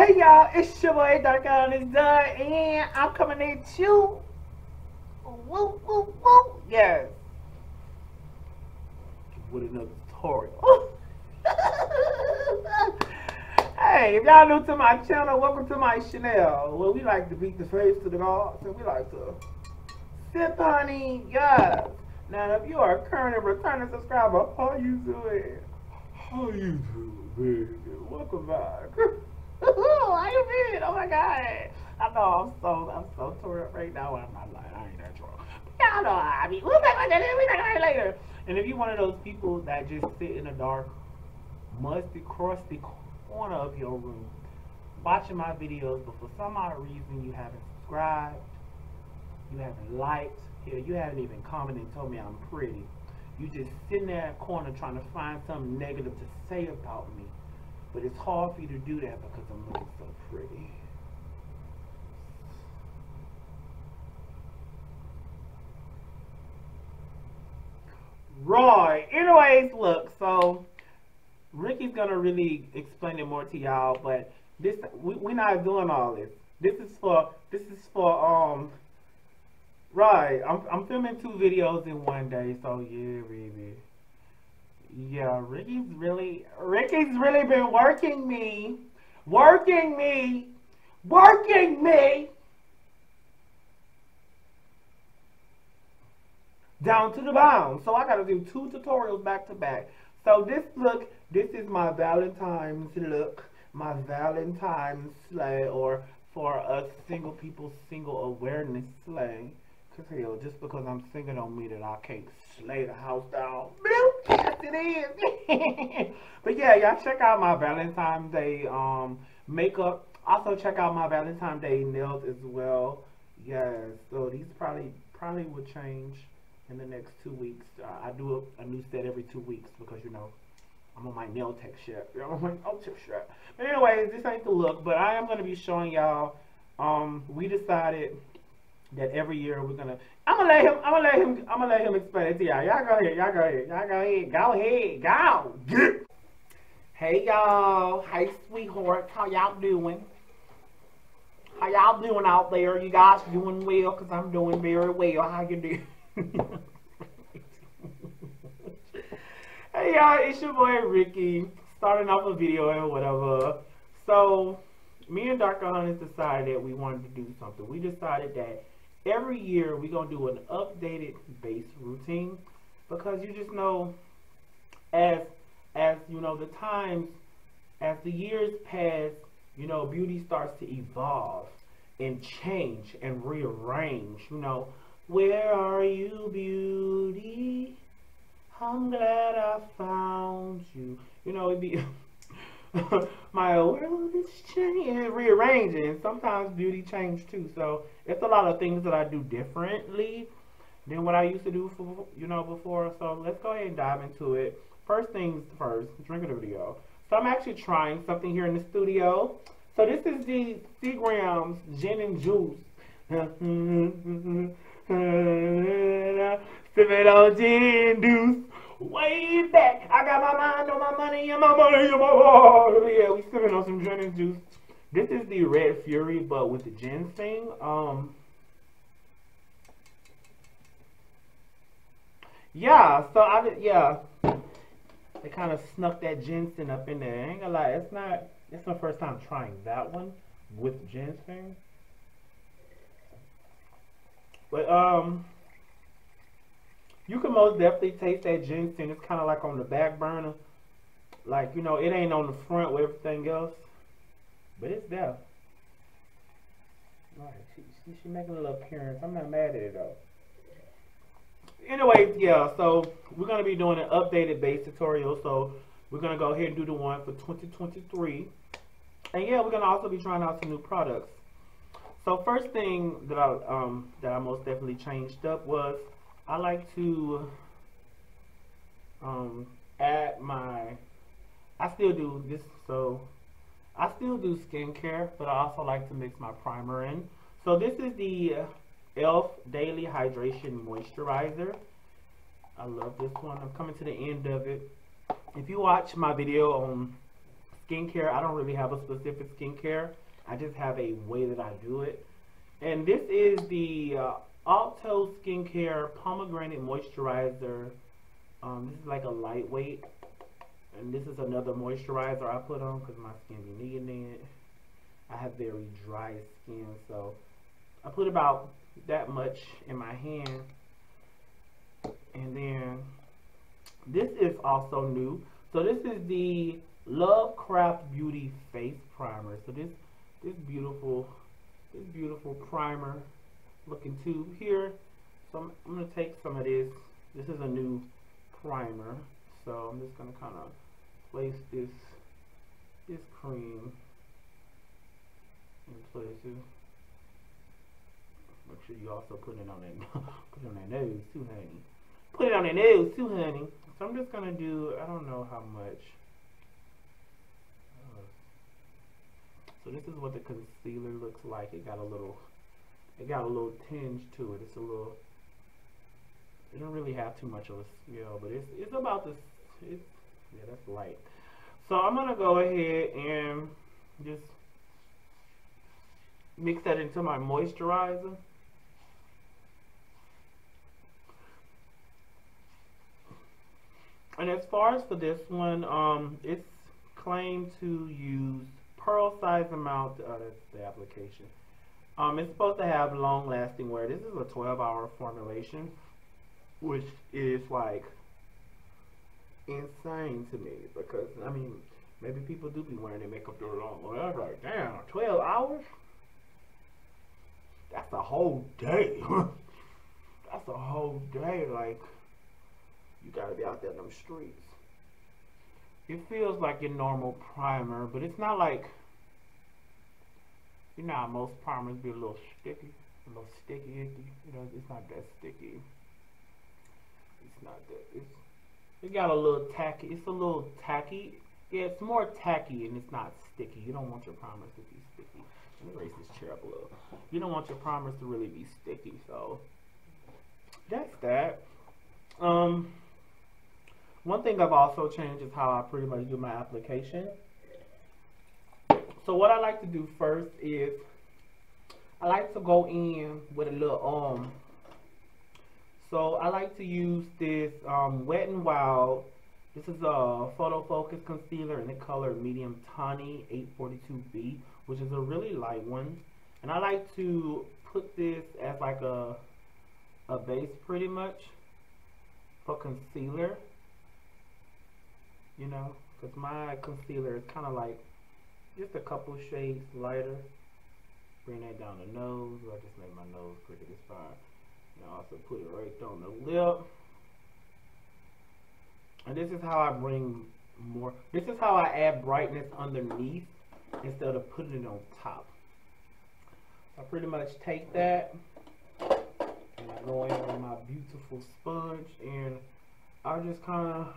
Hey y'all, it's your boy Dark on is done, and I'm coming at you. Woo, woo, woo. Yes. With another tutorial. Hey, if y'all new to my channel, welcome to my channel. Well, we like to beat the face to the gods, and we like to sip honey. Yes. Now, if you are a current and returning subscriber, how you doing? How you doing, baby? Welcome back. How you been? Oh my god. I know I'm so tore up right now. I'm not lying. I ain't that drunk. Y'all know I mean, we'll talk about that later. And if you're one of those people that just sit in a dark, musty, crusty corner of your room watching my videos, but for some odd reason you haven't subscribed, you haven't liked, you haven't even commented and told me I'm pretty. You just sitting there in a corner trying to find something negative to say about me. But it's hard for you to do that because I'm looking so pretty. Right. Anyways, look, so Ricky's gonna really explain it more to y'all, but this we're not doing all this. This is for right. I'm filming 2 videos in one day, so yeah, baby. Yeah, Ricky's really been working me down to the bone. So I gotta do 2 tutorials back to back. So this is my Valentine's look, my Valentine's slay, or for us single people, single awareness slay. Cause hell, just because I'm single don't mean that I can't slay the house down. Yes, it is. But yeah, y'all check out my Valentine's Day makeup. Also check out my Valentine's Day nails as well. Yes, so these probably will change in the next 2 weeks. I do a new set every 2 weeks because you know I'm on my nail tech shit. I'm on my nail tech shit. But anyways, this ain't the look, but I am gonna be showing y'all. We decided that every year we're gonna. I'm gonna let him explain it to y'all. Y'all go ahead. Go. Hey y'all. Hey sweetheart. How y'all doing? How y'all doing out there? You guys doing well? Cause I'm doing very well. How you doing? Hey y'all, it's your boy Ricky. Starting off a video and whatever. So me and Dr. Hunters decided that we wanted to do something. We decided that every year we're going to do an updated base routine, because you just know as you know, the times, as the years pass, you know, beauty starts to evolve and change and rearrange. You know, where are you, beauty? I'm glad I found you. You know, it'd be my world is changing, rearranging. Sometimes beauty change too. So it's a lot of things that I do differently than what I used to do for, you know, before. So let's go ahead and dive into it. First things first, drink of the video. So I'm actually trying something here in the studio. So this is the Seagram's Gin and Juice. Sipping on gin juice. Way back, I got my mind on my money and my money on my heart. Yeah, we sipping on some gin and juice. This is the Red Fury, but with the ginseng. Yeah, so they kind of snuck that ginseng up in there. I ain't gonna lie, it's my first time trying that one with ginseng. But you can most definitely taste that ginseng. It's kind of like on the back burner. Like, you know, it ain't on the front with everything else. But it's there. Alright, she making a little appearance. I'm not mad at it though. Anyway, yeah, so we're going to be doing an updated base tutorial. So we're going to go ahead and do the one for 2023. And yeah, we're going to also be trying out some new products. So first thing that I most definitely changed up was I like to add I still do this, so I still do skincare, but I also like to mix my primer in. So this is the e.l.f. Daily Hydration Moisturizer. I love this one. I'm coming to the end of it. If you watch my video on skincare. I don't really have a specific skincare. I just have a way that I do it. And this is the Alto Skincare Pomegranate Moisturizer. This is like a lightweight. And this is another moisturizer I put on because my skin be needing it. I have very dry skin, so I put about that much in my hand. And then this is also new. So this is the Lovecraft Beauty Face Primer. So this beautiful primer looking tube here. So I'm gonna take some of this. This is a new primer. So I'm just gonna kind of place this cream in places. Make sure you also put it on that nose too, honey. Put it on that nose too, honey. So I'm just gonna do, I don't know how much. So this is what the concealer looks like. It got a little tinge to it. It's a little. It don't really have too much of a smell, but it's about this. Yeah, that's light. So I'm gonna go ahead and just mix that into my moisturizer. And as far as for this one, it's claimed to use pearl size amount. That's the application. It's supposed to have long lasting wear. This is a 12-hour formulation, which is like insane to me because I mean maybe people do be wearing their makeup too long. Well, I was like, damn, 12 hours? That's a whole day. That's a whole day. Like, you gotta be out there in them streets. It feels like your normal primer, but it's not like, you know how most primers be a little sticky, a little sticky, icky. You know, it's not that sticky. It's not that. It got a little tacky. It's a little tacky. Yeah, it's more tacky and it's not sticky. You don't want your primers to be sticky. Let me raise this chair up a little. You don't want your primers to really be sticky. So that's that. One thing I've also changed is how I pretty much do my application. So what I like to do first is I like to go in with a little so I like to use this Wet n Wild. This is a Photo Focus concealer in the color medium tawny 842B, which is a really light one. And I like to put this as like a base pretty much for concealer. You know, because my concealer is kind of like just a couple shades lighter. Bring that down the nose. I just make my nose pretty this fine. And also put it right on the lip. And this is how I bring more. This is how I add brightness underneath instead of putting it on top. I pretty much take that and I go in with my beautiful sponge and I just kind of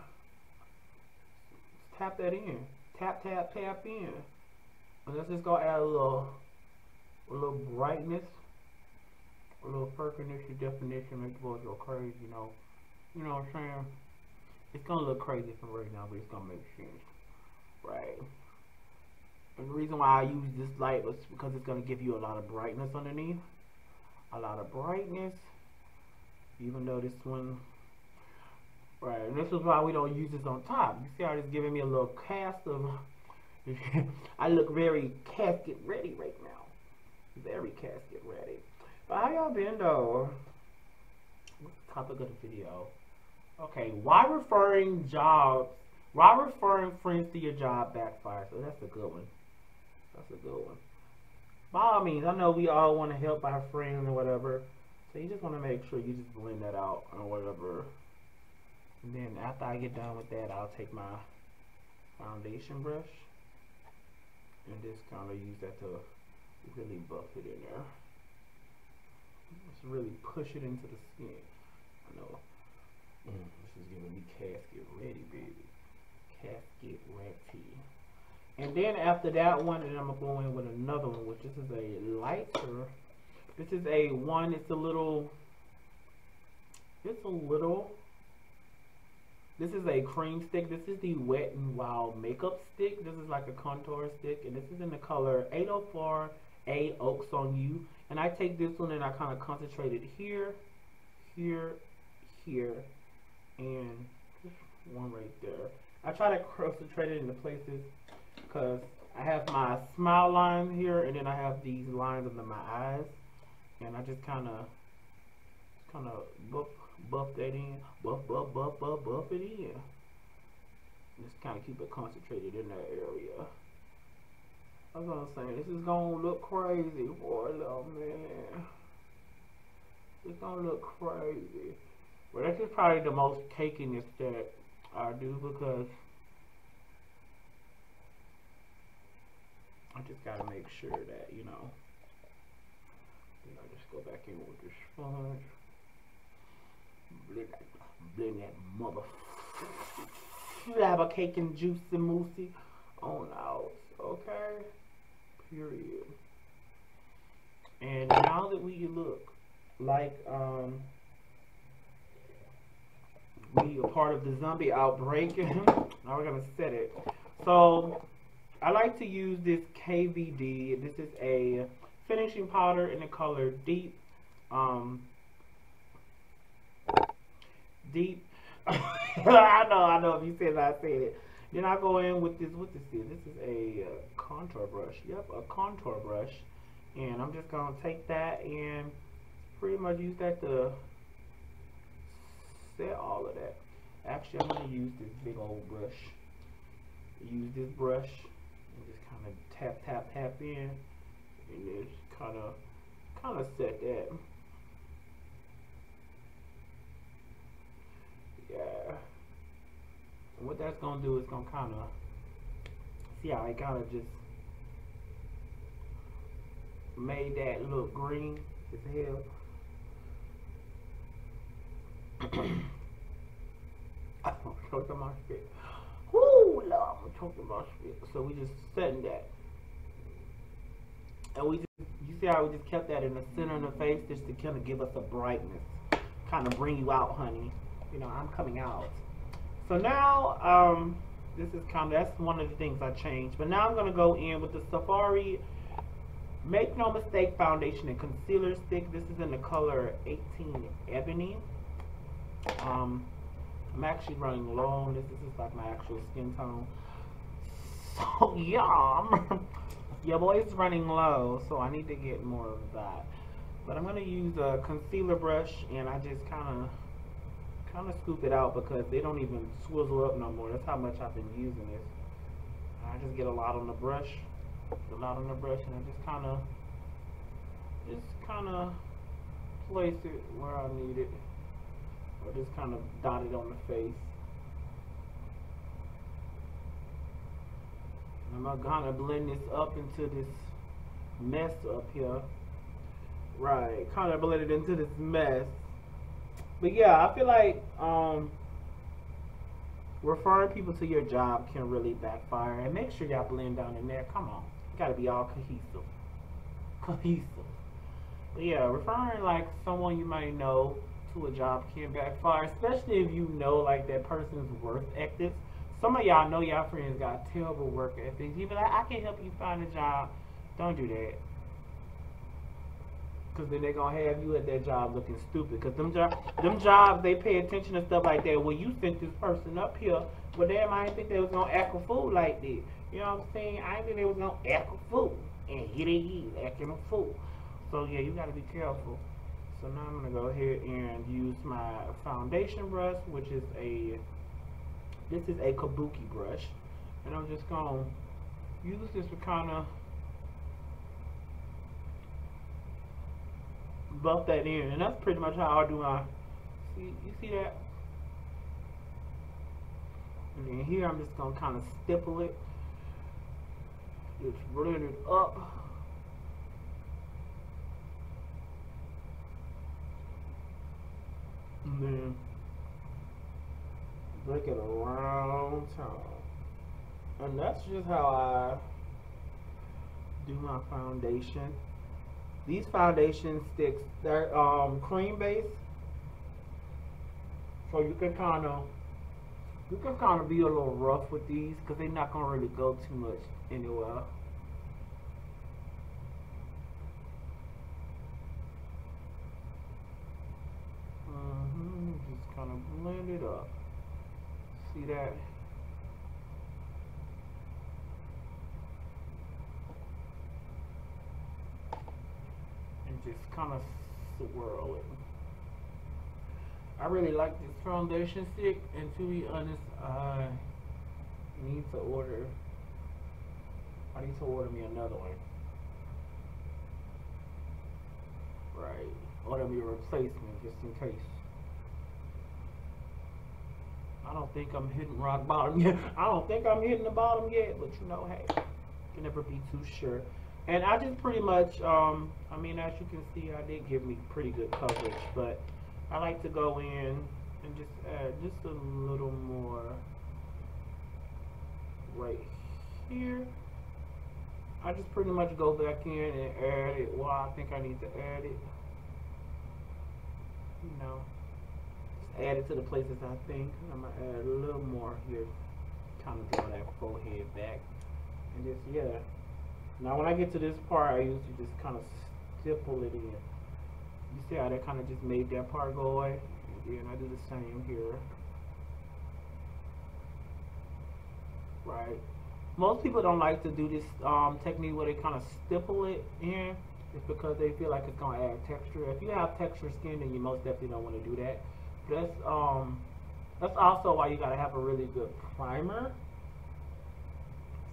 tap that in. Tap, tap, tap in. And let's just go add a little brightness, a little perkiness, definition, make the boys go crazy, you know. You know what I'm saying? It's gonna look crazy for right now, but it's gonna make sense. Right. And the reason why I use this light was because it's gonna give you a lot of brightness underneath. A lot of brightness. Even though this one, right, and this is why we don't use this on top. You see how it's giving me a little cast of I look very casket ready right now. Very casket ready. But how y'all been though? What's the topic of the video? Okay, why referring friends to your job backfires? So that's a good one. That's a good one. By all means, I know we all want to help our friends or whatever. So you just want to make sure you just blend that out or whatever. And then after I get done with that, I'll take my foundation brush and just kind of use that to really buff it in there. Just really push it into the skin. I know. This is giving me casket ready, baby. Casket ready. And then after that one, then I'm going to go in with another one, which this is a lighter. This is a one, it's a little This is a cream stick. This is the Wet n Wild makeup stick. This is like a contour stick, and this is in the color 804A Oaks on You. And I take this one and I kind of concentrate it here, here, here, and just one right there. I try to concentrate it in the places because I have my smile lines here, and then I have these lines under my eyes, and I just kind of buff that in, buff it in. Just kind of keep it concentrated in that area. I was gonna say, this is gonna look crazy for a little minute. It's gonna look crazy. But this is probably the most cakiness that I do because I just gotta make sure that, you know, just go back in with the sponge. Blend that mother flabber cake and juicy moosey on out. Okay? Period. And now that we look like we are part of the zombie outbreak, now we're gonna set it. So I like to use this KVD. This is a finishing powder in the color Deep. Deep. I know if you said I said it. Then I go in with this. What this is? This is a contour brush. Yep, a contour brush. And I'm just gonna take that and pretty much use that to set all of that. Actually, I'm gonna use this big old brush. Use this brush and just kind of tap in, and just kind of set that. Yeah. And what that's gonna do is gonna kind of see how I kind of just made that look green as hell. I'm choking my spit. Woo, Lord, I'm choking my spit. So we just setting that, and we just, you see how we just kept that in the center of the face just to kind of give us a brightness, kind of bring you out, honey. You know, I'm coming out. So now, this is that's one of the things I changed. But now I'm gonna go in with the Safari Make No Mistake Foundation and Concealer Stick. This is in the color 18 Ebony. I'm actually running low on this. This is like my actual skin tone. So yeah, your boy's running low, so I need to get more of that. But I'm gonna use a concealer brush, and I just kind of scoop it out because they don't even swizzle up no more. That's how much I've been using this. I just get a lot on the brush, and I just kind of place it where I need it, or just kind of dot it on the face. And I'm gonna blend this up into this mess up here. Right, kind of blend it into this mess. But yeah, I feel like referring people to your job can really backfire. And make sure y'all blend down in there. Come on, you gotta be all cohesive. But yeah, referring like someone you might know to a job can backfire, especially if you know like that person's work ethics. Some of y'all know y'all friends got terrible work ethics. You be like, I can help you find a job. Don't do that. Because then they're going to have you at that job looking stupid. Because them jobs, they pay attention to stuff like that. Well, you sent this person up here. Well, damn, I didn't think they was going to act a fool like this. You know what I'm saying? I didn't think they was going to act a fool. And here they is, acting a fool. So, yeah, you got to be careful. So now I'm going to go ahead and use my foundation brush, which is this is a kabuki brush. And I'm just going to use this to kind of buff that in, and that's pretty much how I do my, you see that? And then here I'm just gonna kind of stipple it, just blend it up, and then break it around town. And that's just how I do my foundation. These foundation sticks, they're cream based, so you can kind of You can kind of be a little rough with these because they're not going to really go too much anywhere. Just kind of blend it up. See that? And just kind of swirl it. I really like this foundation stick, and to be honest, I need to order me another one. Right. Order me a replacement just in case. I don't think I'm hitting rock bottom yet. I don't think I'm hitting the bottom yet, but you know, hey, you can never be too sure. And I just pretty much, I mean, as you can see, I did give me pretty good coverage, but I like to go in and just add just a little more right here. I just pretty much go back in and add it. Well, I think I need to add it. You know, just add it to the places I think. I'm going to add a little more here. Kind of draw that forehead back. And just, yeah. Now when I get to this part, I usually just kind of stipple it in. You see how that kind of just made that part go away? And then I do the same here. Right. Most people don't like to do this technique where they kind of stipple it in. It's because they feel like it's going to add texture. If you have texture skin, then you most definitely don't want to do that. That's also why you got to have a really good primer.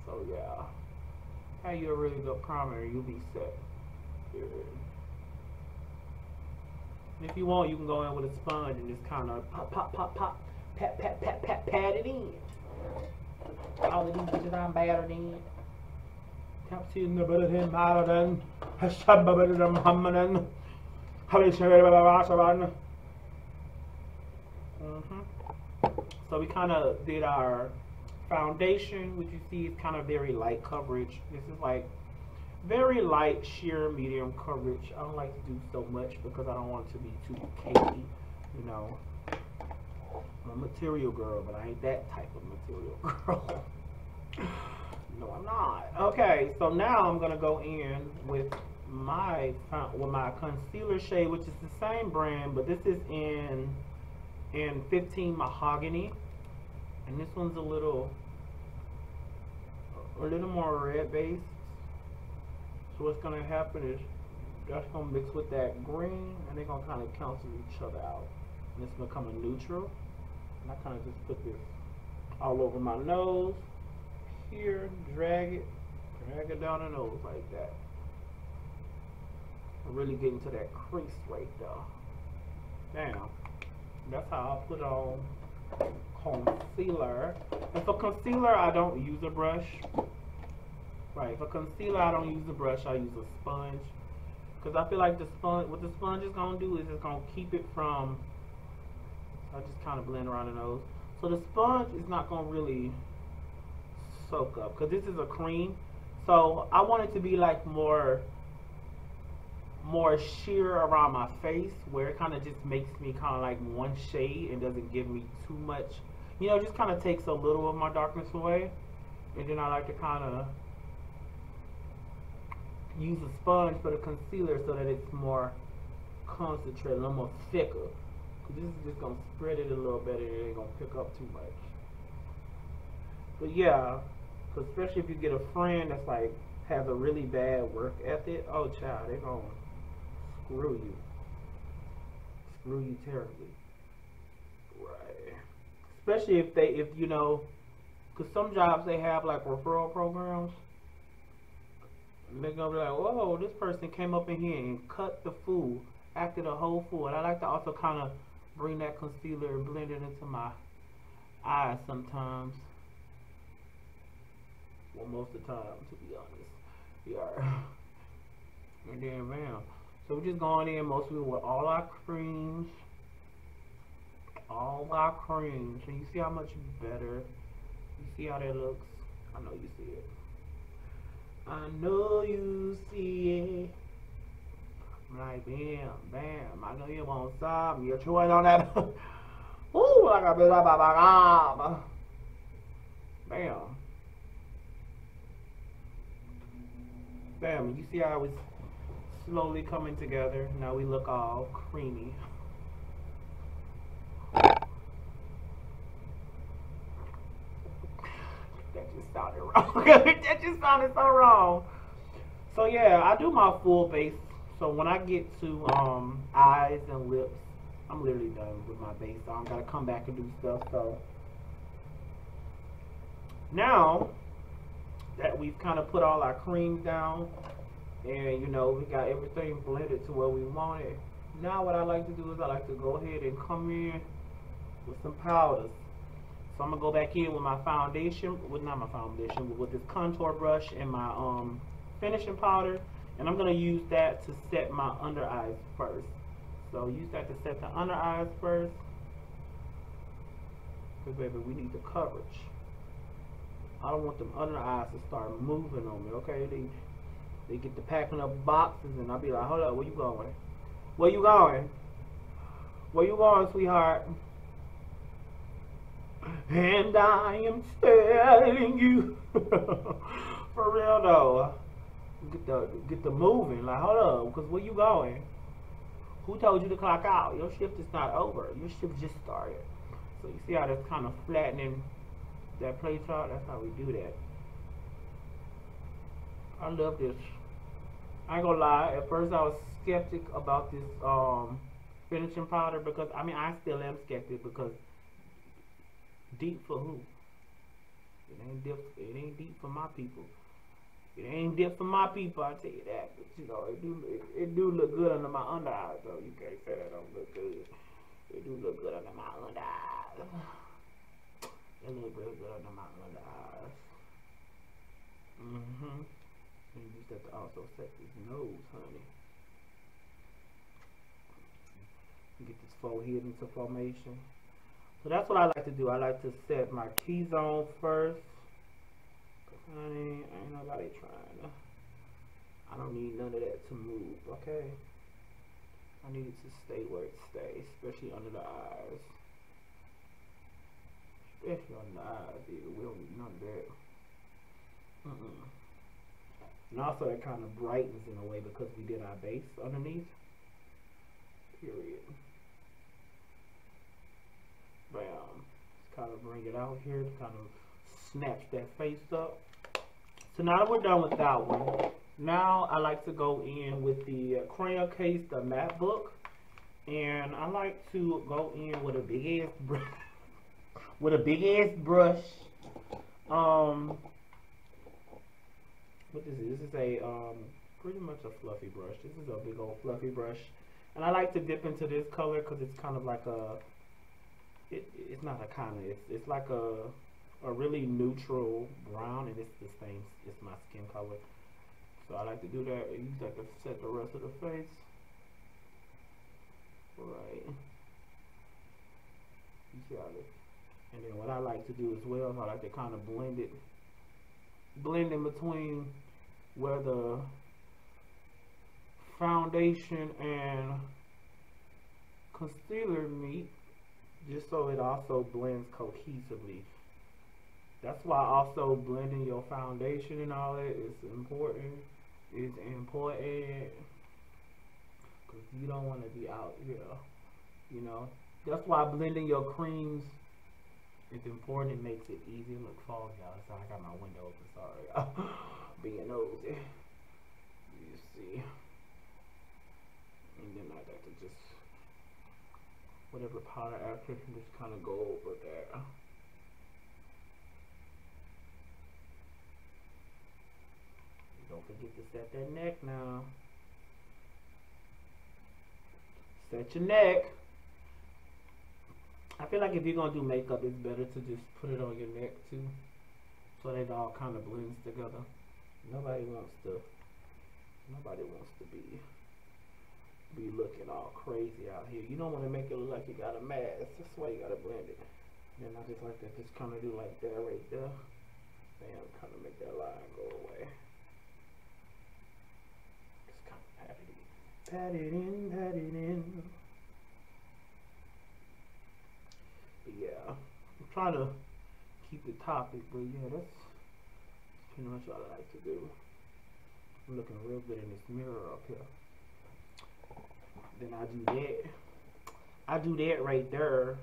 So yeah. Have you a really good primer, you'll be set. Here. If you want, you can go in with a sponge and just kind of pop, pop, pop, pop, pat, pat, pat, pat, pat it in. All of these bitches I'm better than. Captain in the better than better than. Hashabba better than Muhammadan. So we kind of did our foundation, which you see is kind of very light coverage. This is like very light sheer medium coverage. I don't like to do so much because I don't want it to be too cakey, you know. I'm a material girl, but I ain't that type of material girl. No, I'm not. Okay, so now I'm gonna go in with my concealer shade, which is the same brand, but this is in 15 Mahogany, and this one's a little more red based. So what's gonna happen is that's gonna mix with that green, and they're gonna kind of cancel each other out, and it's gonna become a neutral. And I kind of just put this all over my nose here, drag it down the nose like that. I'm really getting to that crease right there. Now, that's how I put on concealer. And for concealer, I don't use a brush. Right, for concealer, I don't use a brush, I use a sponge. Because I feel like the sponge, what the sponge is going to do is it's going to keep it from, I just kind of blend around the nose. So the sponge is not going to really soak up, because this is a cream. So I want it to be like more sheer around my face, where it kind of just makes me kind of like one shade and doesn't give me too much. You know, just kind of takes a little of my darkness away. And then I like to kind of use a sponge for the concealer so that it's more concentrated, a little more thicker. This is just going to spread it a little better and it ain't going to pick up too much. But yeah, especially if you get a friend that's like, has a really bad work ethic, oh child, they're going to screw you. Screw you terribly. Right. Especially if you know, because some jobs they have like referral programs. They're going to be like, whoa, this person came up in here and cut the fool, acted a whole fool. And I like to also kind of bring that concealer and blend it into my eyes sometimes. Well, most of the time, to be honest. Yeah. And then, bam. So we're just going in mostly with all our creams. All our creams. And you see how much better? You see how that looks? I know you see it. I know you see it. I'm like, bam, bam. I know you won't stop. You're chewing on that. Ooh, like a bit of a Bam. Bam. You see how it's slowly coming together? Now we look all creamy. That just sounded wrong. That just sounded so wrong. So yeah, I do my full base. So when I get to eyes and lips, I'm literally done with my base. So I'm gonna come back and do stuff. So now that we've kind of put all our creams down, and you know we got everything blended to where we want it. Now what I like to do is I like to go ahead and come in with some powders. So I'm gonna go back in with my foundation, not my foundation, but with this contour brush and my finishing powder, and I'm gonna use that to set my under eyes first. So use that to set the under eyes first, because baby, we need the coverage. I don't want them under eyes to start moving on me, okay? They get to packing up boxes, and I'll be like, hold up, where you going? Where you going? Where you going, sweetheart? And I am telling you, for real though, get the moving. Like, hold up, because where you going? Who told you to clock out? Your shift is not over. Your shift just started. So you see how that's kind of flattening that plate chart? That's how we do that. I love this. I ain't gonna lie, at first I was skeptic about this finishing powder, because I mean I still am skeptic, because deep for who? It ain't deep for my people. It ain't deep for my people, I tell you that. But you know, it do look good under my under eyes though. You can't say that don't look good. It do look good under my under eyes. It look real good under my under eyes. And you just have to also set this nose, honey. Get this forehead into formation. So that's what I like to do. I like to set my T-zone first. Honey, ain't nobody trying to. I don't need none of that to move, okay? I need it to stay where it stays, especially under the eyes. Especially under the eyes, yeah. We don't need none of that. And also it kind of brightens in a way because we did our base underneath. Period. Bam. Just kind of bring it out here to kind of snatch that face up. So now that we're done with that one, now I like to go in with the crayon case, the matte book, and I like to go in with a big ass brush. With a big ass brush. What is it? This is a pretty much a fluffy brush. This is a big old fluffy brush, and I like to dip into this color because it's kind of like a. It's not a kind of. It's like a really neutral brown, and it's the same. It's my skin color, so I like to do that. And use that to set the rest of the face. Right. You see how this. And then what I like to do as well is I like to kind of blend in between where the foundation and concealer meet, just so it also blends cohesively. That's why also blending your foundation and all that is important. It's important because you don't want to be out here, you know. That's why blending your creams is important. It makes it easy. Look, fall, y'all. So I got my window open. Sorry, being nosy. You see, and then I got to just whatever powder after, just kind of go over there. Don't forget to set that neck now. Set your neck. I feel like if you're gonna do makeup, it's better to just put it on your neck too, so that it all kind of blends together. Nobody wants to be looking all crazy out here. You don't want to make it look like you got a mask. That's why you gotta blend it. Then I just like to just kind of do like that right there. Bam, kind of make that line go away. Just kind of pat it in. Pat it in, pat it in. But yeah, I'm trying to keep the topic, but yeah, that's pretty much what I like to do. I'm looking real good in this mirror up here. Then I do that. I do that right there,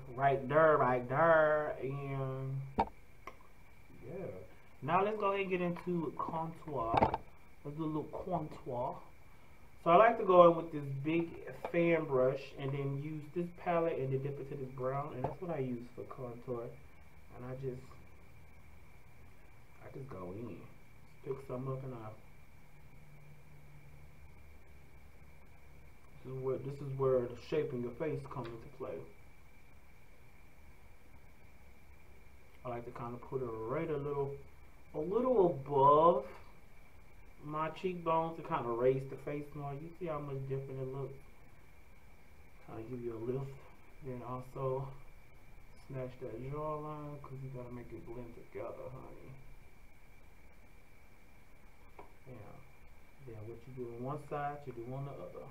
and yeah. Now let's go ahead and get into contour. Let's do a little contour. So I like to go in with this big fan brush and then use this palette and then dip it to this brown, and that's what I use for contour. And I just go in, pick some up, and this is where the shape in your face comes into play. I like to kind of put it right a little above my cheekbones to kind of raise the face more. You see how much different it looks? Kind of give you a lift. Then also snatch that jawline because you gotta make it blend together, honey. Yeah. Then what you do on one side, you do on the other.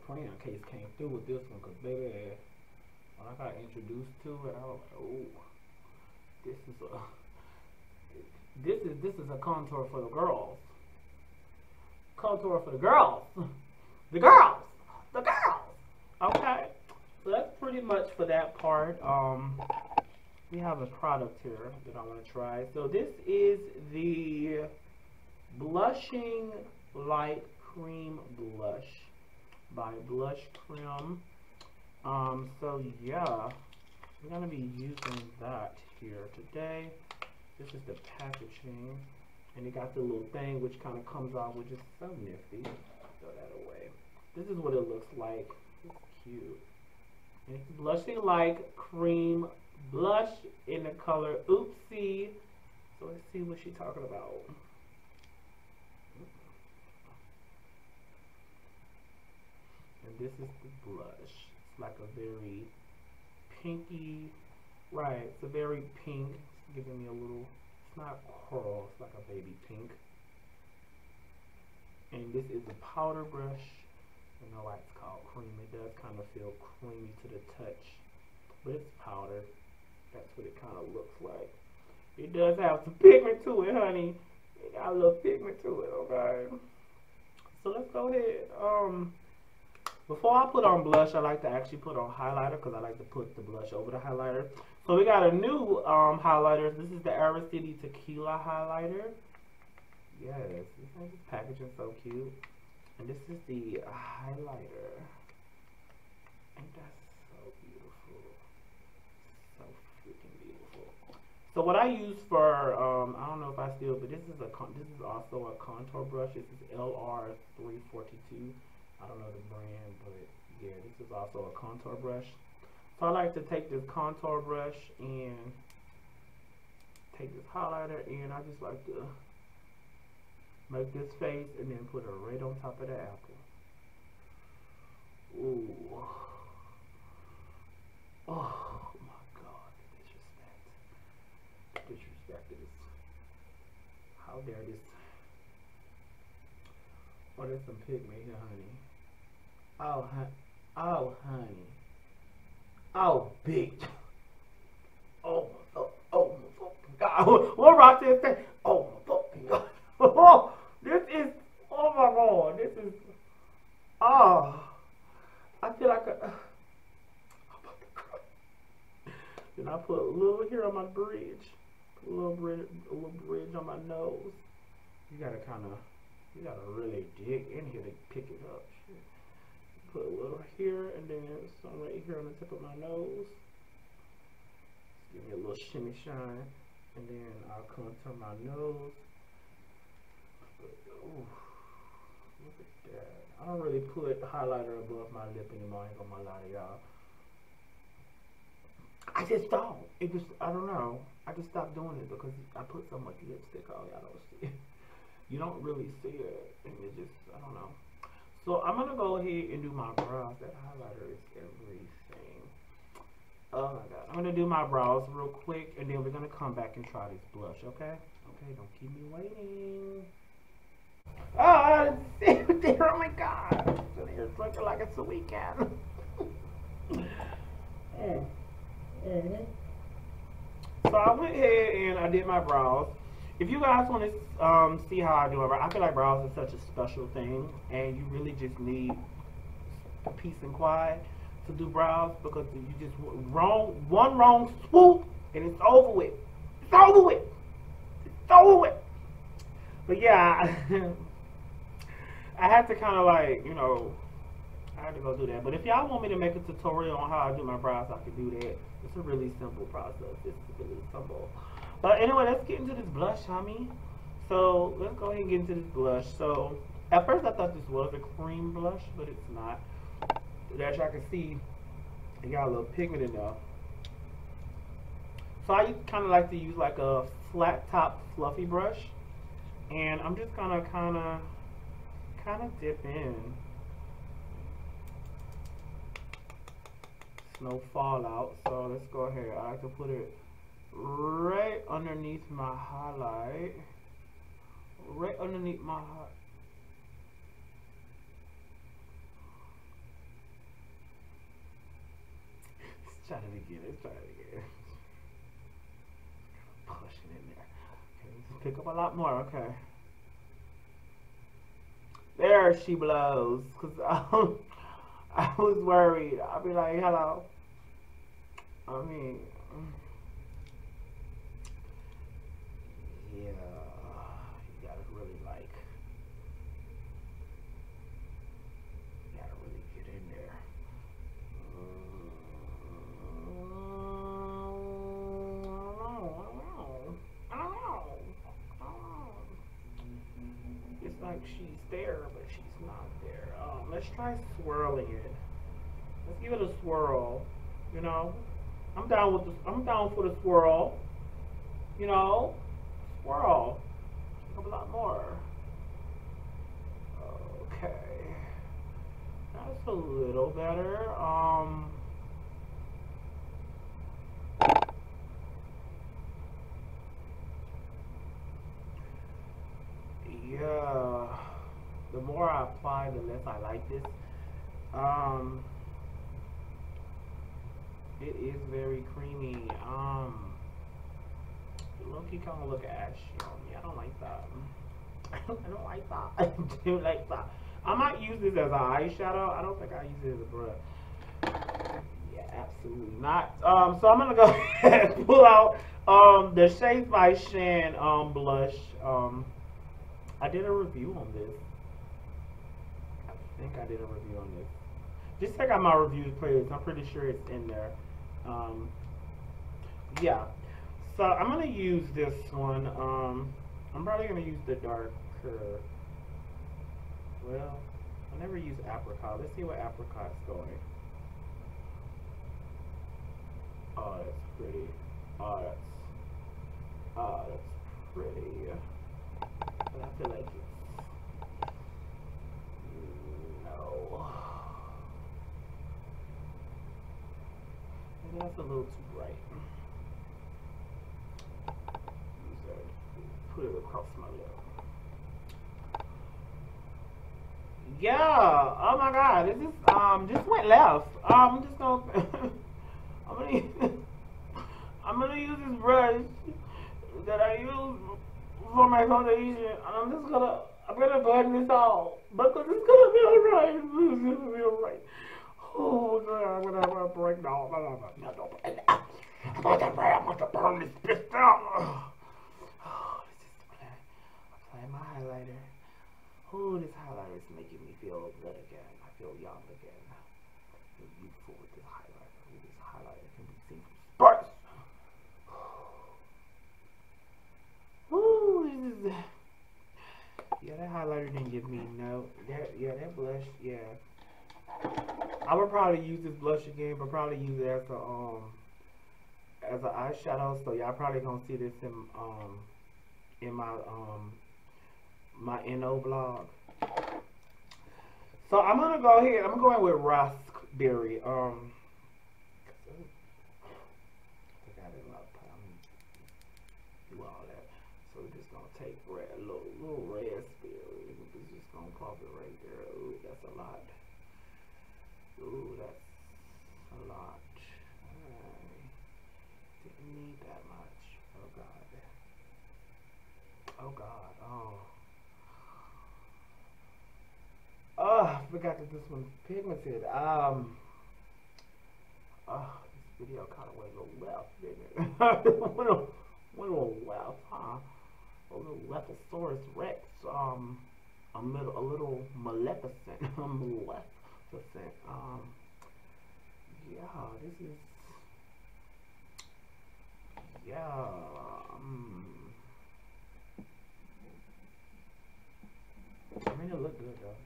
Crayon case came through with this one, because baby, when I got introduced to it, I was like, oh, this is a contour for the girls. Contour for the girls. The girls. Okay, so that's pretty much for that part. We have a product here that I want to try. So this is the Blushing Light Cream Blush by Blush Cream. So yeah, we're gonna be using that here today. This is the packaging, and it got the little thing which kind of comes off, which is so nifty. Throw that away. This is what it looks like. It's cute. And it's Blushing Light Cream Blush in the color Oopsie. So let's see what she's talking about. And this is the blush. It's like a very pinky, right? It's a very pink. It's giving me a little, it's not coral, it's like a baby pink. And this is a powder brush. I know why it's called cream. It does kind of feel creamy to the touch, but it's powder. That's what it kind of looks like. It does have some pigment to it, honey. It got a little pigment to it, okay? So let's go ahead. Before I put on blush, I like to actually put on highlighter because I like to put the blush over the highlighter. So we got a new highlighter. This is the Arizona City Tequila highlighter. Yes, this packaging so cute. And this is the highlighter. Ain't that so beautiful? So freaking beautiful. So what I use for I don't know if I still, but this is also a contour brush. This is LR342. I don't know the brand, but yeah, this is also a contour brush. So I like to take this contour brush and take this highlighter, and I just like to make this face and then put it right on top of the apple. Ooh. Oh my God, the disrespect. Disrespect is, how dare this. Oh, there's some pigment here, honey. Oh, honey. Oh, bitch. Oh, my God. What rock this thing? Oh, my fucking God. Oh, this is, oh my God. This is, oh. I feel like I'm about to cry. Then I put a little here on my bridge. Put a little bridge on my nose. You gotta really dig in here to pick it up. Shit. Put a little here and then some right here on the tip of my nose. Give me a little shimmy shine. And then I'll contour my nose. Ooh, look at that. I don't really put highlighter above my lip anymore. I ain't gonna lie to y'all. I just don't. It just, I don't know. I just stopped doing it because I put so much lipstick on. Y'all don't see it. You don't really see it. And it just, I don't know. So I'm gonna go ahead and do my brows. That highlighter is everything. Oh my god. I'm gonna do my brows real quick, and then we're gonna come back and try this blush, okay? Okay, don't keep me waiting. Oh, there, oh my god. So you're looking like it's the weekend. So I went ahead and I did my brows. If you guys want to see how I do my brows, I feel like brows is such a special thing, and you really just need peace and quiet to do brows, because you just one wrong swoop and it's over with. It's over with. It's over with. But yeah, I had to kind of like, you know, I had to go do that. But if y'all want me to make a tutorial on how I do my brows, I can do that. It's a really simple process. It's really simple. But anyway, let's get into this blush, homie. So let's go ahead and get into this blush. So at first I thought this was a cream blush, but it's not. As y'all can see, it got a little pigment in there. So I kind of like to use like a flat top fluffy brush, and I'm just gonna kind of dip in. No fallout, so let's go ahead. I like to put it right underneath my highlight, right underneath my highlight. Let's try it again. Let's try it again. Pushing in there. Okay, let's pick up a lot more. Okay. There she blows. Cause I was worried. I'll be like, hello. I mean, yeah, you gotta really like, you gotta really get in there. I don't know. It's like she's there, but she's not there. Let's try swirling it. Let's give it a swirl. You know, I'm down for the swirl. You know, swirl. A lot more. Okay, that's a little better. Yeah. The more I apply, the less I like this. It is very creamy. Look-y kind of look ashy on me. I don't like that. I don't like that. I do like that. I might use this as an eyeshadow. I don't think I use it as a brush. Yeah, absolutely not. So I'm gonna go ahead and pull out the Shades by Shan blush. I did a review on this. I think I did a review on this. Just check out my reviews playlist. I'm pretty sure it's in there. Yeah. So I'm gonna use this one. I'm probably gonna use the darker. Well, I never use apricot. Let's see what apricot's going. Oh, that's pretty. Oh, that's pretty. But I feel like it's no. Maybe that's a little too bright. Put it across my lip. Yeah. Oh my God. This is just went left. I'm just gonna I'm gonna use this brush that I use for my foundation, and I'm gonna blend this out because it's gonna be alright. It's gonna be alright. Oh no, I'm gonna have a breakdown. I'm about to burn this bitch down. Oh, this is apply my highlighter. Oh, this highlighter is making me feel good again. I feel young again. I feel beautiful with this highlighter. With this highlighter can be seen from space. Ooh, this is. Yeah, that highlighter didn't give me no. That blush. Yeah, I would probably use this blush again, but probably use it as an eyeshadow. So y'all probably gonna see this in my my NO vlog. So I'm gonna go ahead. I'm going with raspberry. little raspberry. It's just gonna pop it right there. Ooh, that's a lot. Ooh, that's a lot. I didn't need that much. Oh God. Oh God. Oh, I forgot that this one's pigmented. This video kind of went a little left, didn't it? went a little left, huh? A little Lephosaurus Rex. A little maleficent. Maleficent. Yeah, this is. Yeah. I mean, it looked good though.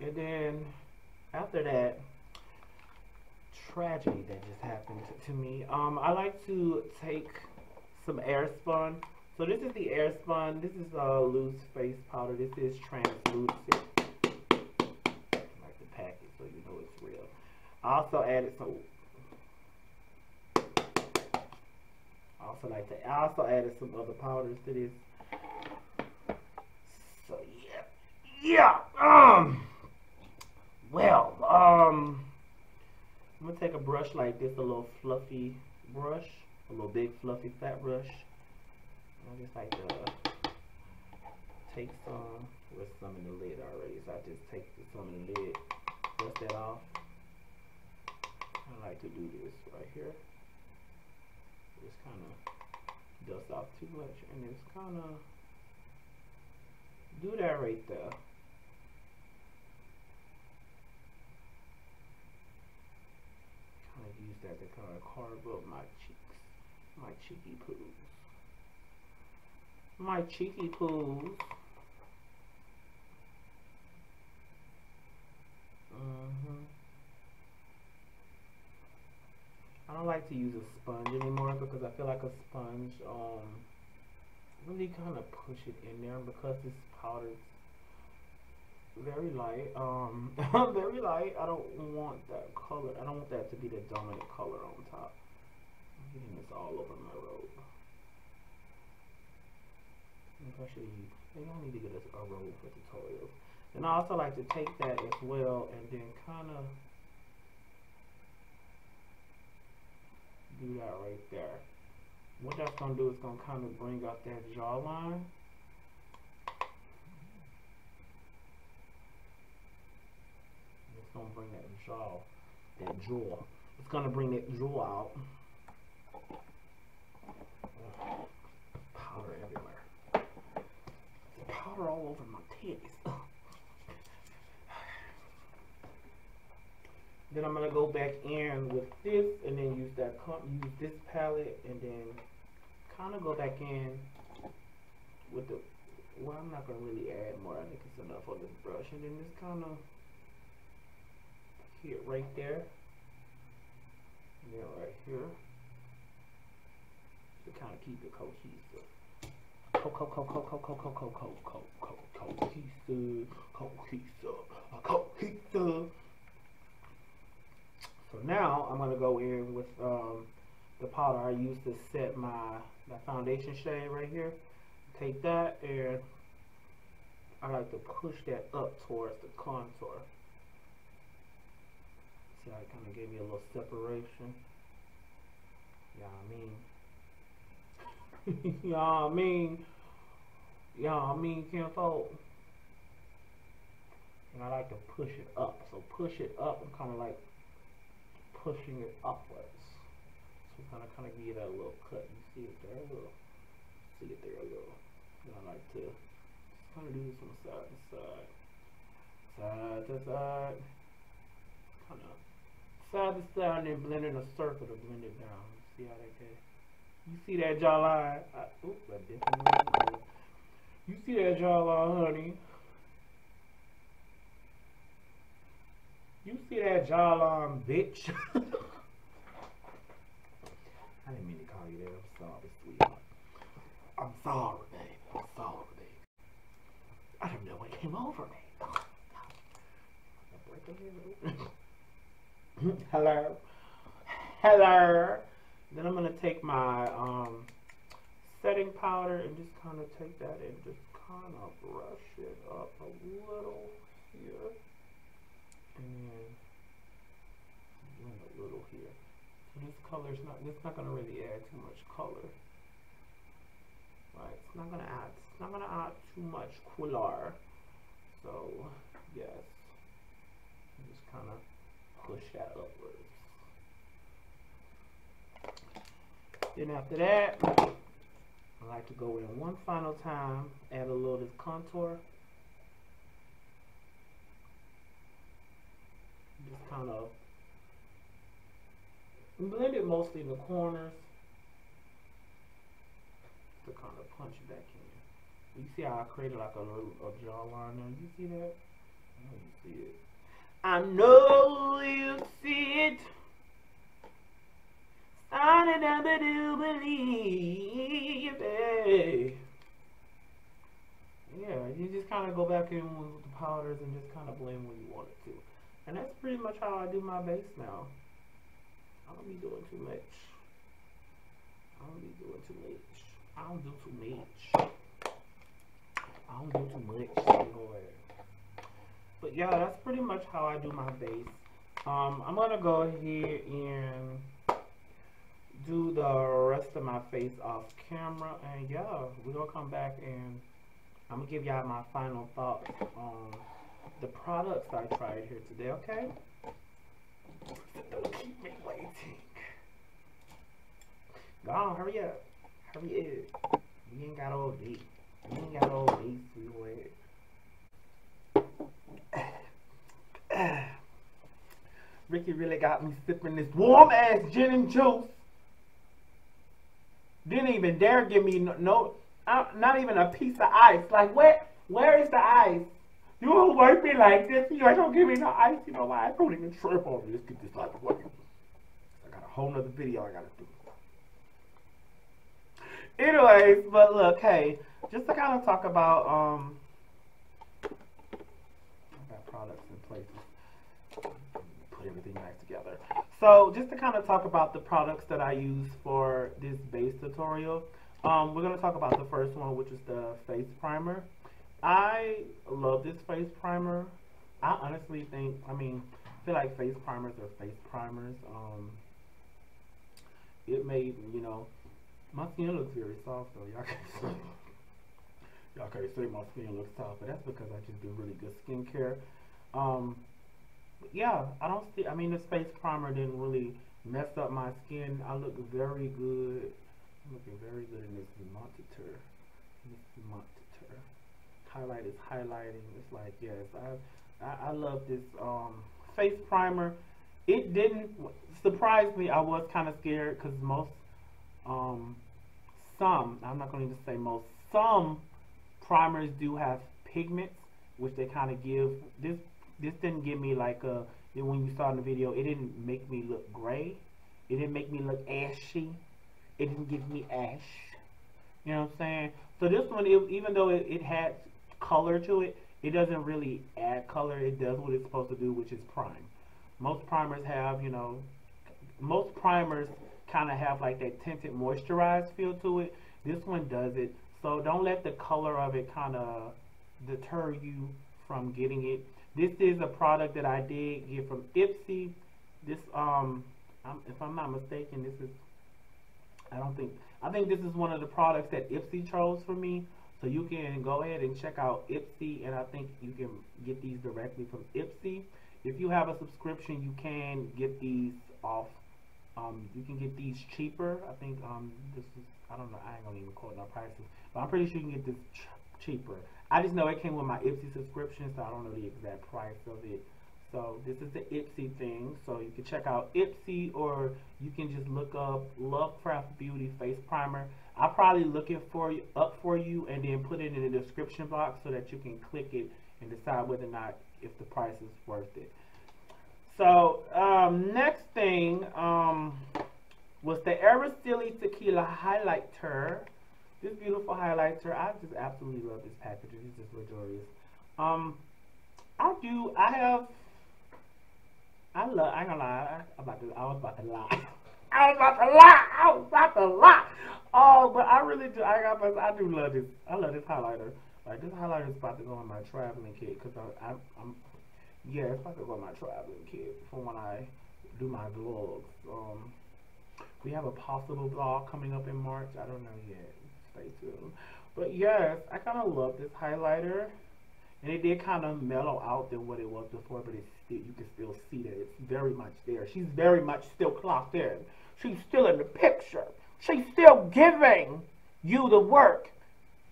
And then after that tragedy that just happened to me, I like to take some Airspun. So this is the Airspun. This is a loose face powder. This is translucent. Like the package, so you know it's real. I also added some. I also added some other powders to this. So yeah. I'm gonna take a brush like this, a little fluffy brush, a little big fluffy fat brush. I just like to take some, with some in the lid already, so I just take some in the lid, dust that off. I like to do this right here. Just kind of dust off too much, and just kind of do that right there. Kind of use that to kind of carve up my cheeks, my cheeky poos. My cheeky poos. I don't like to use a sponge anymore because I feel like a sponge really kind of push it in there, because this powder is very light. Very light. I don't want that color. I don't want that to be the dominant color on top. I'm getting this all over my robe. Especially, you don't need to get a robe for tutorials. And I also like to take that as well and then kind of do that right there. What that's going to do is going to kind of bring out that jawline. It's going to bring that jaw. It's going to bring that jaw out. Powder everywhere. Powder all over my titties. Then I'm gonna go back in with this, and then use this palette, and then kind of go back in with the. Well, I'm not gonna really add more. I think it's enough on this brush, and then just kind of hit right there, and then right here to kind of keep it cohesive. Cohesive. So now I'm gonna go in with the powder I used to set my foundation shade right here. Take that, and I like to push that up towards the contour. See how it kind of gave me a little separation. Y'all mean kinfolk. And I like to push it up. So push it up and kind of like pushing it upwards. So kind of give you that little cut. You see it there a little. See it there a little. And I like to just kind of do this from side to side. Side to side. Kind of side to side, and then blend in a circle to blend it down. See how that goes? You see that jawline? Oops, I definitely. You see that jawline, honey? You see that jawline, bitch? I didn't mean to call you that. I'm sorry, sweetheart. I'm sorry, babe. I'm sorry, babe. I don't know what came over me. Hello. Hello. Then I'm gonna take my setting powder and just kind of take that and just kind of brush it up a little here. And then a little here. So this color's not gonna really add too much color. Right, it's not gonna add too much color. So yes, just kind of push that upwards. Then after that, I like to go in one final time, add a little of this contour. Just kind of blend it mostly in the corners to kind of punch it back in. You see how I created like a jawline there? You see that? I know you see it. I know you see it. I never do believe it. Yeah, you just kind of go back in with the powders and just kind of blend where you want it to. And that's pretty much how I do my base now. I don't be doing too much. I don't be doing too much. I don't do too much. I don't do too much. But yeah, that's pretty much how I do my base. I'm gonna go ahead and do the rest of my face off camera, and yeah, we're gonna come back and I'm gonna give y'all my final thoughts on the products I tried here today, okay? Don't keep me waiting. Go on, hurry up. Hurry up. We ain't got all day. We ain't got all day, sweetheart. Ricky really got me sipping this warm ass gin and juice. Didn't even dare give me not even a piece of ice. Like, where is the ice? You don't work me like this. You ain't gonna give me no ice. You know why? I don't even trip on me. Let's get this out of the way. I got a whole nother video I gotta do. Anyways, but look, hey, just to kind of talk about I got products in places. Put everything back together. So just to kind of talk about the products that I use for this base tutorial, we're going to talk about the first one, which is the face primer. I love this face primer. I honestly think, I feel like face primers are face primers. It made, my skin looks very soft though. Y'all can't say my skin looks soft, but that's because I just do really good skincare. Yeah, I don't see, this face primer didn't really mess up my skin. I look very good. I'm looking very good in this monitor. Highlight is highlighting. It's like, yes, I love this face primer. It didn't surprise me. I was kind of scared because I'm not going to say most, some primers do have pigments, which they kind of give. This didn't give me like when you saw in the video, it didn't make me look gray. It didn't make me look ashy. It didn't give me ash. You know what I'm saying? So this one, even though it had color to it, it doesn't really add color. It does what it's supposed to do, which is prime. Most primers have, most primers kind of have like that tinted moisturized feel to it. This one does it. So don't let the color of it kind of deter you from getting it. This is a product that I did get from Ipsy. This, if I'm not mistaken, this is, I think this is one of the products that Ipsy chose for me. So you can go ahead and check out Ipsy, and I think you can get these directly from Ipsy. If you have a subscription, you can get these off. You can get these cheaper. I think this is, I don't know, I ain't gonna even quote no prices, but I'm pretty sure you can get this cheaper. I just know it came with my Ipsy subscription, so I don't know the exact price of it. So this is the Ipsy thing. So you can check out Ipsy, or you can just look up Lovecraft Beauty Face Primer. I'll probably look it up for you and then put it in the description box so that you can click it and decide whether or not if the price is worth it. So next thing was the Araceli Tequila Highlighter. This beautiful highlighter. I just absolutely love this package. It's just luxurious. I ain't gonna lie. I was about to lie. Oh, but I really do. I do love this. I love this highlighter. Like this highlighter is about to go in my traveling kit because I'm yeah, it's about to go in my traveling kit for when I do my vlogs. We have a possible vlog coming up in March. I don't know yet. Stay tuned. But yes, I kind of love this highlighter, and it did kind of mellow out than what it was before, but it's still, you can still see that it's very much there. She's very much still clocked in. She's still in the picture. She's still giving you the work,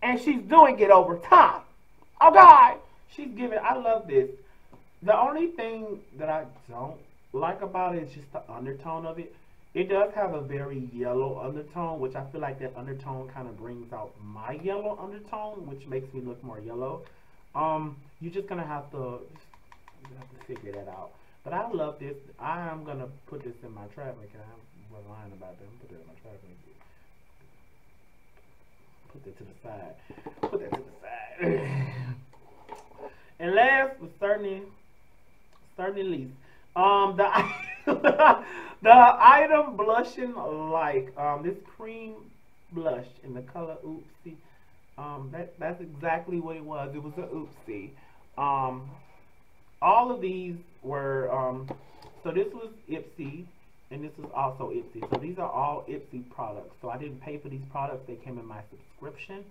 and she's doing it over time. Okay, she's giving. I love this. The only thing that I don't like about it is just the undertone of it. It does have a very yellow undertone, which I feel like that undertone kind of brings out my yellow undertone, which makes me look more yellow. You're just gonna have to figure that out. But I love this. I am gonna put this in my traveling kit. I was lying about that. Put that in my traveling kit. Put that to the side. Put that to the side. And last but certainly least, the item blushing like this cream blush in the color Oopsie. That's exactly what it was. It was a Oopsie. All of these were so this was Ipsy and this was also Ipsy. So these are all Ipsy products. So I didn't pay for these products. They came in my subscription.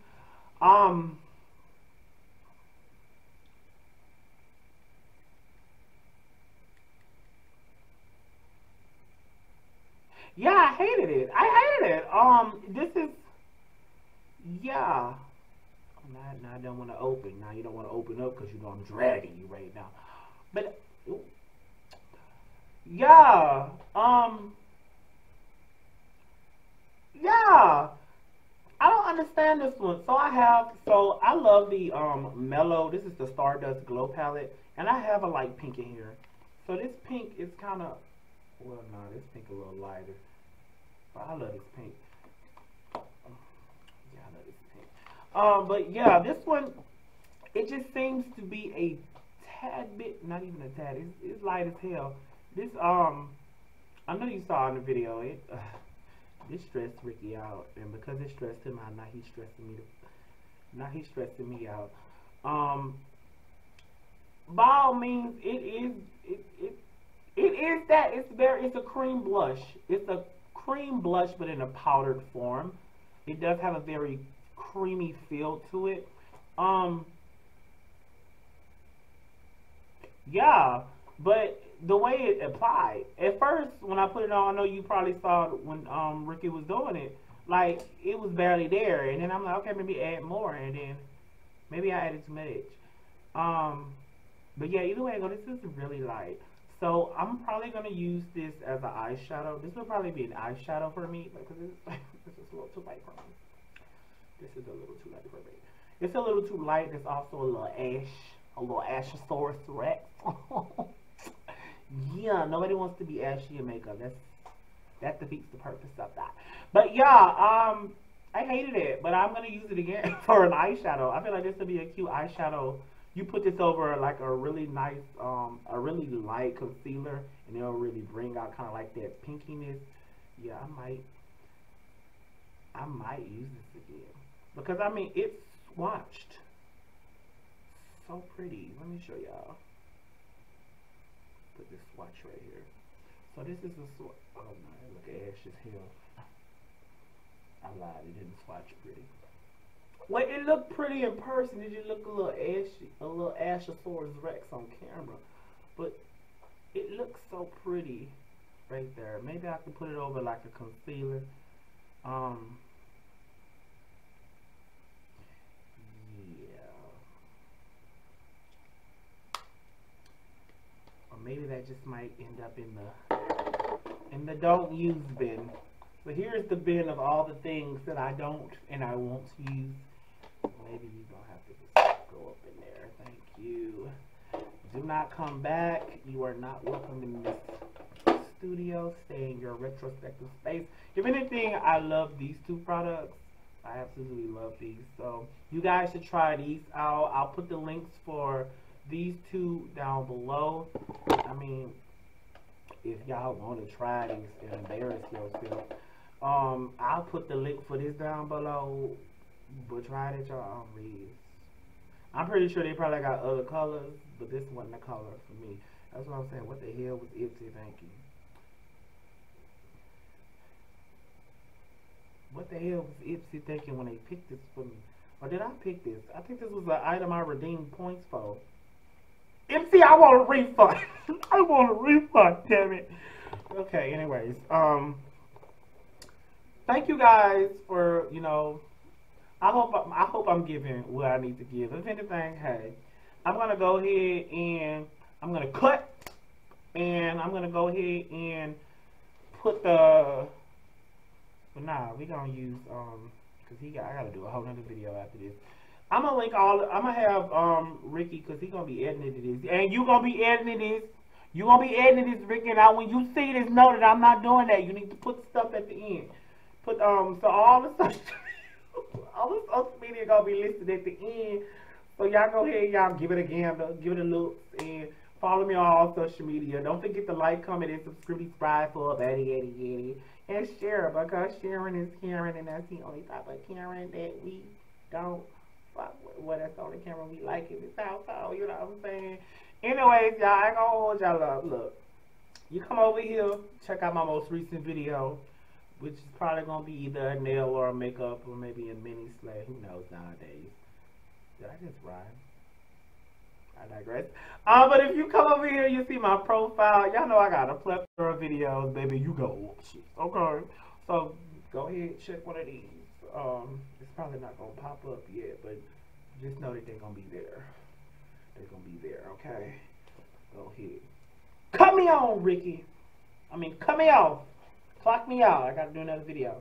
Yeah, I hated it. This is, yeah. Now I don't want to open. Now you don't want to open up because you know I'm dragging you right now. But, yeah. Yeah. I don't understand this one. So I love the mellow. This is the Stardust Glow palette. And I have a light pink in here. So this pink is kind of, well, no, this pink a little lighter. But I love this pink. Yeah, I love this pink. But yeah, this one, it just seems to be a tad bit, not even a tad. It's light as hell. This I know you saw in the video. This stressed Ricky out, and because it stressed him out, now he's stressing me out. By all means, it is that. It's a cream blush. It's a cream blush, but in a powdered form. It does have a very creamy feel to it. Yeah, but the way it applied, at first when I put it on, I know you probably saw it when Ricky was doing it, like it was barely there, and then I'm like, okay, maybe add more, and then maybe I added too much. But yeah, either way, this is really light. So I'm probably going to use this as an eyeshadow. This will probably be an eyeshadow for me because this is a little too light for me. This is a little too light for me. It's a little too light. It's also a little Ashosaurus Rex. Yeah, nobody wants to be ashy in makeup. That defeats the purpose of that. But yeah, I hated it, but I'm going to use it again for an eyeshadow. I feel like this would be a cute eyeshadow. You put this over like a really nice, a really light concealer, and it'll really bring out kind of like that pinkiness. Yeah, I might use this again because I mean it's swatched so pretty. Let me show y'all. Put this swatch right here. So this is a swatch. Oh no, it look ash as hell. I lied. It didn't swatch pretty. Well, it looked pretty in person. It just looked a little ashy, a little Ashosaurus Rex on camera. But it looks so pretty right there. Maybe I could put it over like a concealer. Yeah. Or maybe that just might end up in the don't use bin. But here's the bin of all the things that I don't and I won't use. Maybe you don't have to just go up in there. Thank you. Do not come back. You are not welcome in this studio. Stay in your retrospective space. If anything, I love these two products. I absolutely love these. So you guys should try these out. I'll put the links for these two down below. I mean, if y'all want to try these and embarrass yourself, I'll put the link for this down below, but try it at your own risk. I'm pretty sure they probably got other colors, but this wasn't the color for me. That's what I'm saying. What the hell was Ipsy thinking? What the hell was Ipsy thinking when they picked this for me? Or did I pick this? I think this was an item I redeemed points for. Ipsy, I want a refund. I want a refund, damn it. Okay, anyways. Thank you guys for, you know, I hope I'm giving what I need to give. If anything, hey, I'm gonna go ahead and I'm gonna cut, and I'm gonna go ahead and put the. But nah, we gonna use cause I gotta do a whole nother video after this. I'm gonna link all. I'm gonna have Ricky, cause he gonna be editing this, and you gonna be editing this. You gonna be editing this, Ricky. Now when you see this, know that I'm not doing that. You need to put stuff at the end. Put so all the social media gonna be listed at the end. So y'all go ahead, y'all give it a gander, give it a look, and follow me on all social media. Don't forget to like, comment, and subscribe for Betty, and share, because sharing is caring, and that's the only type of caring that we don't fuck with. Well, that's the only camera we like in this household, you know what I'm saying? Anyways, y'all, I ain't gonna hold y'all up. Look, you come over here, check out my most recent video, which is probably gonna be either a nail or a makeup, or maybe a mini slay. Who knows nowadays? Did I just rhyme? I digress. But if you come over here, you see my profile. Y'all know I got a plethora of videos, baby. You go, shit. Okay. So go ahead, check one of these. It's probably not gonna pop up yet, but just know that they're gonna be there. They're gonna be there. Okay. Go ahead. Cut me on, Ricky. I mean, cut me off. Clock me out. I gotta do another video.